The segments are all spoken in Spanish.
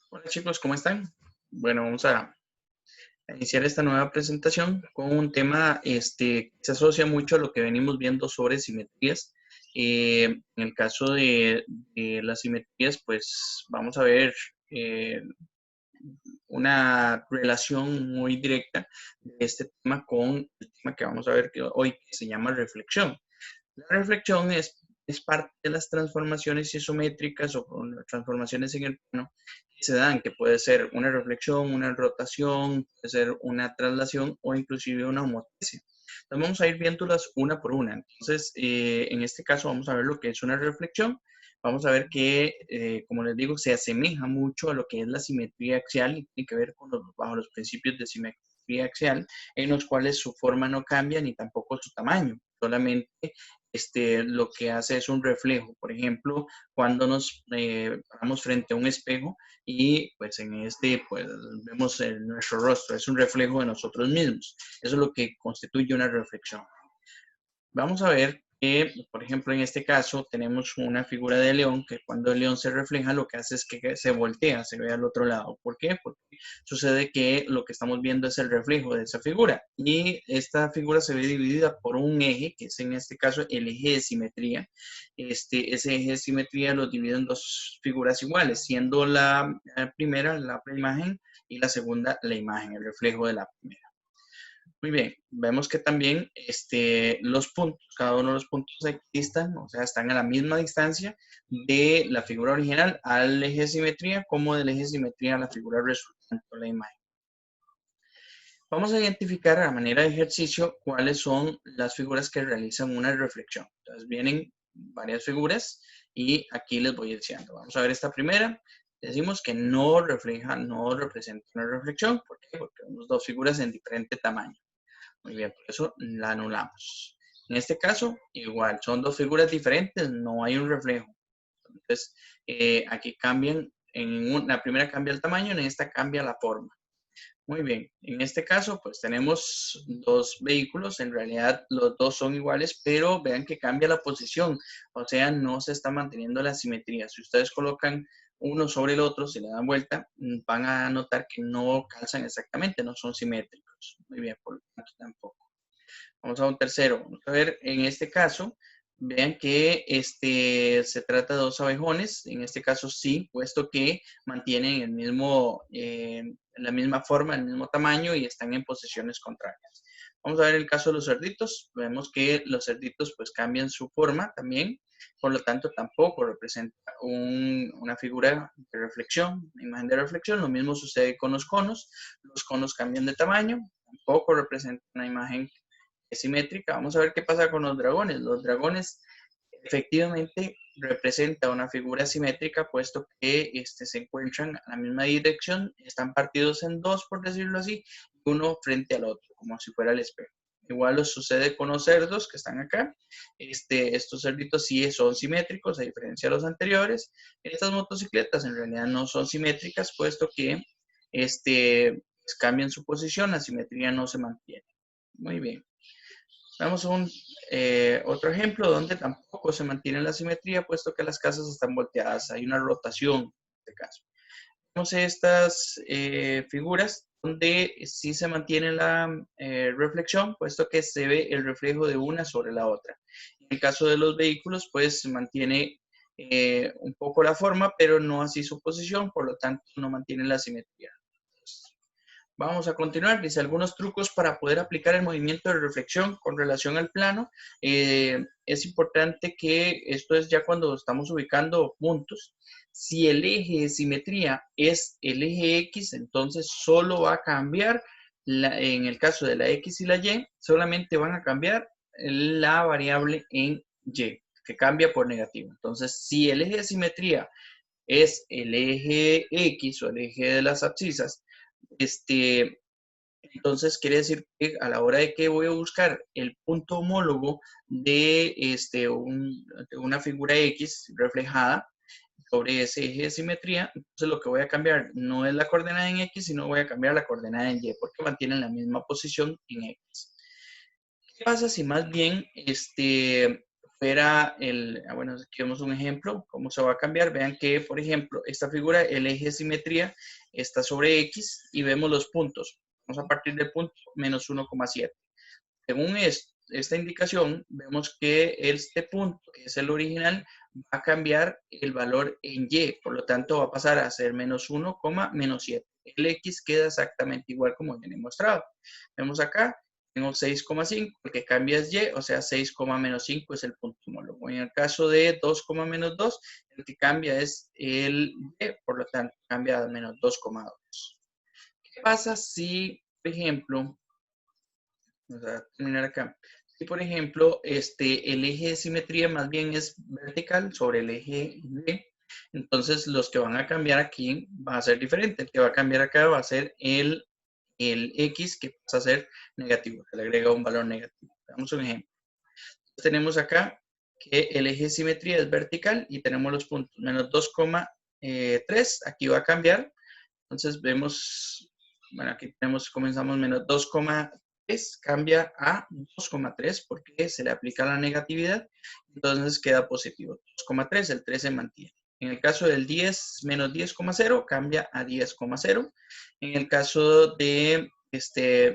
Hola chicos, ¿cómo están? Bueno, vamos a iniciar esta nueva presentación con un tema que se asocia mucho a lo que venimos viendo sobre simetrías. En el caso de las simetrías, pues vamos a ver eh, una relación muy directa de este tema con el tema que vamos a ver hoy, que se llama reflexión. La reflexión es parte de las transformaciones isométricas o transformaciones en el plano que se dan, que puede ser una reflexión, una rotación, puede ser una traslación o inclusive una homotezia. Entonces vamos a ir viéndolas una por una. Entonces, en este caso vamos a ver lo que es una reflexión. Vamos a ver que, como les digo, se asemeja mucho a lo que es la simetría axial y tiene que ver con bajo los principios de simetría axial, en los cuales su forma no cambia ni tampoco su tamaño. Solamente lo que hace es un reflejo. Por ejemplo, cuando nos paramos frente a un espejo y pues pues vemos nuestro rostro, es un reflejo de nosotros mismos. Eso es lo que constituye una reflexión. Vamos a ver que, por ejemplo, en este caso tenemos una figura de león que cuando el león se refleja lo que hace es que se voltea, se ve al otro lado. ¿Por qué? Porque sucede que lo que estamos viendo es el reflejo de esa figura y esta figura se ve dividida por un eje, que es en este caso el eje de simetría. Ese eje de simetría lo divide en dos figuras iguales, siendo la primera la imagen y la segunda la imagen, el reflejo de la primera. Muy bien, vemos que también los puntos, cada uno de los puntos equidistan, o sea, están a la misma distancia de la figura original al eje de simetría, como del eje de simetría a la figura resultante o la imagen. Vamos a identificar a manera de ejercicio cuáles son las figuras que realizan una reflexión. Entonces vienen varias figuras y aquí les voy diciendo. Vamos a ver esta primera. Decimos que no refleja, no representa una reflexión. ¿Por qué? Porque tenemos dos figuras en diferente tamaño. Muy bien, por eso la anulamos. En este caso, igual, son dos figuras diferentes, no hay un reflejo. Entonces, aquí cambian, la primera cambia el tamaño, en esta cambia la forma. Muy bien, en este caso, pues tenemos dos vehículos, en realidad los dos son iguales, pero vean que cambia la posición, o sea, no se está manteniendo la simetría. Si ustedes colocan uno sobre el otro, si le dan vuelta, van a notar que no calzan exactamente, no son simétricos. Muy bien, por lo tanto tampoco. Vamos a un tercero. Vamos a ver, en este caso, vean que se trata de dos abejones. En este caso sí, puesto que mantienen la misma forma, el mismo tamaño y están en posiciones contrarias. Vamos a ver el caso de los cerditos. Vemos que los cerditos pues cambian su forma también. Por lo tanto, tampoco representa una figura de reflexión, una imagen de reflexión. Lo mismo sucede con los conos. Los conos cambian de tamaño. Tampoco representa una imagen simétrica. Vamos a ver qué pasa con los dragones. Los dragones efectivamente representan una figura simétrica, puesto que se encuentran a la misma dirección, están partidos en dos, por decirlo así, uno frente al otro, como si fuera el espejo. Igual lo sucede con los cerdos que están acá. Estos cerditos sí son simétricos, a diferencia de los anteriores. Estas motocicletas en realidad no son simétricas, puesto que pues cambian su posición, la simetría no se mantiene. Muy bien. Vamos a otro ejemplo donde tampoco se mantiene la simetría, puesto que las casas están volteadas. Hay una rotación en este caso. Vemos estas figuras donde sí se mantiene la reflexión, puesto que se ve el reflejo de una sobre la otra. En el caso de los vehículos, pues se mantiene un poco la forma, pero no así su posición, por lo tanto no mantiene la simetría. Vamos a continuar. Dice algunos trucos para poder aplicar el movimiento de reflexión con relación al plano. Es importante que esto es ya cuando estamos ubicando puntos. Si el eje de simetría es el eje X, entonces solo va a cambiar, en el caso de la X y la Y, solamente van a cambiar la variable en Y, que cambia por negativo. Entonces, si el eje de simetría es el eje X o el eje de las abscisas, entonces quiere decir que a la hora de que voy a buscar el punto homólogo de una figura X reflejada sobre ese eje de simetría, entonces lo que voy a cambiar no es la coordenada en X, sino voy a cambiar la coordenada en Y, porque mantienen la misma posición en X. ¿Qué pasa si más bien fuera bueno, aquí vemos un ejemplo, cómo se va a cambiar? Vean que, por ejemplo, esta figura, el eje de simetría está sobre X y vemos los puntos. Vamos a partir del punto menos 1,7. Según esta indicación, vemos que este punto, que es el original, va a cambiar el valor en Y, por lo tanto va a pasar a ser menos 1, menos 7. El X queda exactamente igual como viene mostrado. Vemos acá, tengo 6,5, el que cambia es Y, o sea 6, menos 5 es el punto homólogo. En el caso de 2, menos 2, el que cambia es el Y, por lo tanto cambia a menos 2,2. ¿Qué pasa si, por ejemplo, vamos a terminar acá? Si, por ejemplo, el eje de simetría más bien es vertical sobre el eje Y, entonces los que van a cambiar aquí va a ser diferente. El que va a cambiar acá va a ser el X, que pasa a ser negativo, se le agrega un valor negativo. Damos un ejemplo. Entonces, tenemos acá que el eje de simetría es vertical y tenemos los puntos menos 2,3. Aquí va a cambiar. Entonces vemos, bueno, aquí comenzamos menos 2,3, cambia a 2,3 porque se le aplica la negatividad, entonces queda positivo. 2,3, el 3 se mantiene. En el caso del 10, menos 10,0, cambia a 10,0. En el caso de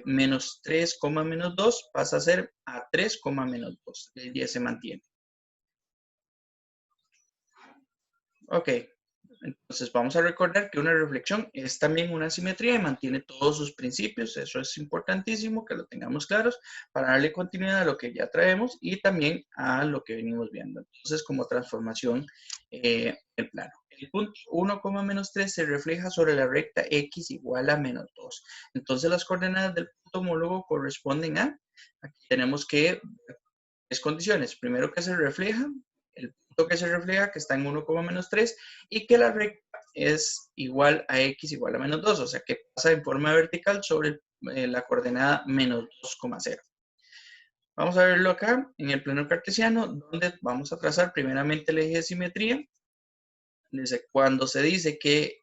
menos 3, menos 2, pasa a ser a 3, menos 2. El 10 se mantiene. Ok. Entonces vamos a recordar que una reflexión es también una simetría y mantiene todos sus principios. Eso es importantísimo que lo tengamos claros para darle continuidad a lo que ya traemos y también a lo que venimos viendo. Entonces, como transformación del plano. El punto 1, menos 3 se refleja sobre la recta X igual a menos 2. Entonces las coordenadas del punto homólogo corresponden a, aquí tenemos que, tres condiciones. Primero que se refleja, el punto que se refleja que está en 1, menos 3 y que la recta es igual a X igual a menos 2, o sea que pasa en forma vertical sobre la coordenada menos 2,0. Vamos a verlo acá en el plano cartesiano, donde vamos a trazar primeramente el eje de simetría. Cuando se dice que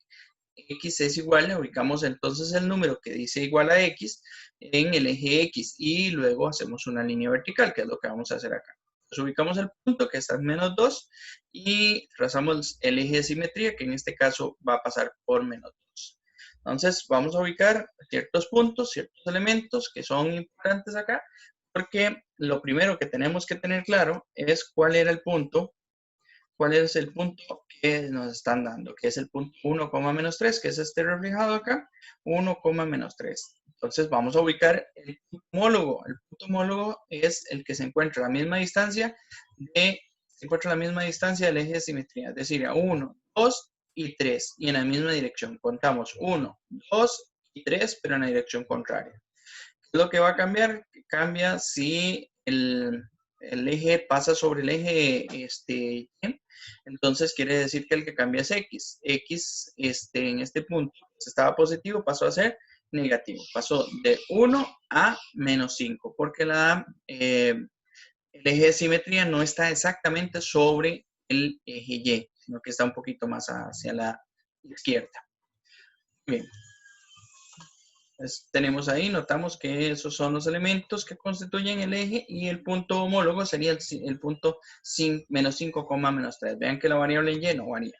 X es igual, le ubicamos entonces el número que dice igual a X en el eje X y luego hacemos una línea vertical, que es lo que vamos a hacer acá. Entonces ubicamos el punto que está en menos 2 y trazamos el eje de simetría, que en este caso va a pasar por menos 2. Entonces vamos a ubicar ciertos puntos, ciertos elementos que son importantes acá, porque lo primero que tenemos que tener claro es cuál era el punto, cuál es el punto que nos están dando, que es el punto 1, menos 3, que es este reflejado acá, 1, menos 3. Entonces vamos a ubicar el punto homólogo. El punto homólogo es el que se encuentra a la misma distancia del eje de simetría, es decir, a 1, 2 y 3, y en la misma dirección. Contamos 1, 2 y 3, pero en la dirección contraria. ¿Qué es lo que va a cambiar? Cambia si el eje pasa sobre el eje Y, entonces quiere decir que el que cambia es X. X en este punto estaba positivo, pasó a ser negativo. Pasó de 1 a menos 5, porque el eje de simetría no está exactamente sobre el eje Y, sino que está un poquito más hacia la izquierda. Bien. Entonces, tenemos ahí, notamos que esos son los elementos que constituyen el eje y el punto homólogo sería el punto menos 5, menos 3. Vean que la variable en Y no varía.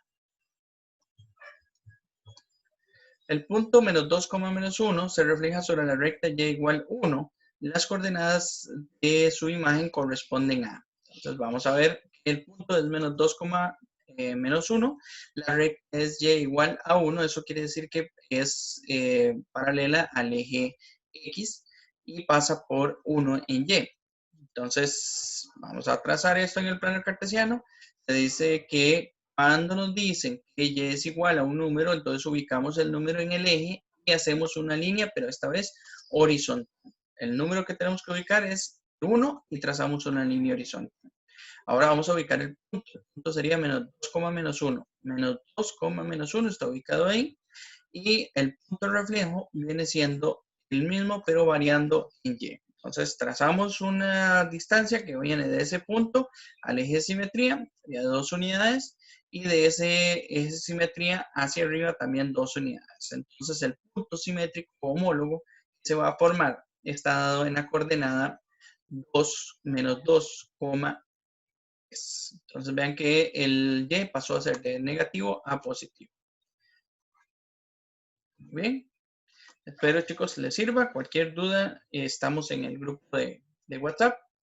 El punto menos 2, menos 1 se refleja sobre la recta Y igual 1. Las coordenadas de su imagen corresponden a. Entonces vamos a ver que el punto es menos 2, menos 1. La recta es Y igual a 1. Eso quiere decir que es paralela al eje X y pasa por 1 en Y. Entonces vamos a trazar esto en el plano cartesiano. Se dice que cuando nos dicen que Y es igual a un número, entonces ubicamos el número en el eje y hacemos una línea, pero esta vez horizontal. El número que tenemos que ubicar es 1 y trazamos una línea horizontal. Ahora vamos a ubicar el punto. El punto sería menos 2, menos 1. Menos 2, menos 1 está ubicado ahí. Y el punto de reflejo viene siendo el mismo, pero variando en Y. Entonces trazamos una distancia que viene de ese punto al eje de simetría, sería 2 unidades, y de ese eje de simetría hacia arriba también 2 unidades. Entonces el punto simétrico homólogo se va a formar está dado en la coordenada 2 menos 2, entonces vean que el y pasó a ser de negativo a positivo. Bien, espero chicos les sirva. Cualquier duda, estamos en el grupo de WhatsApp.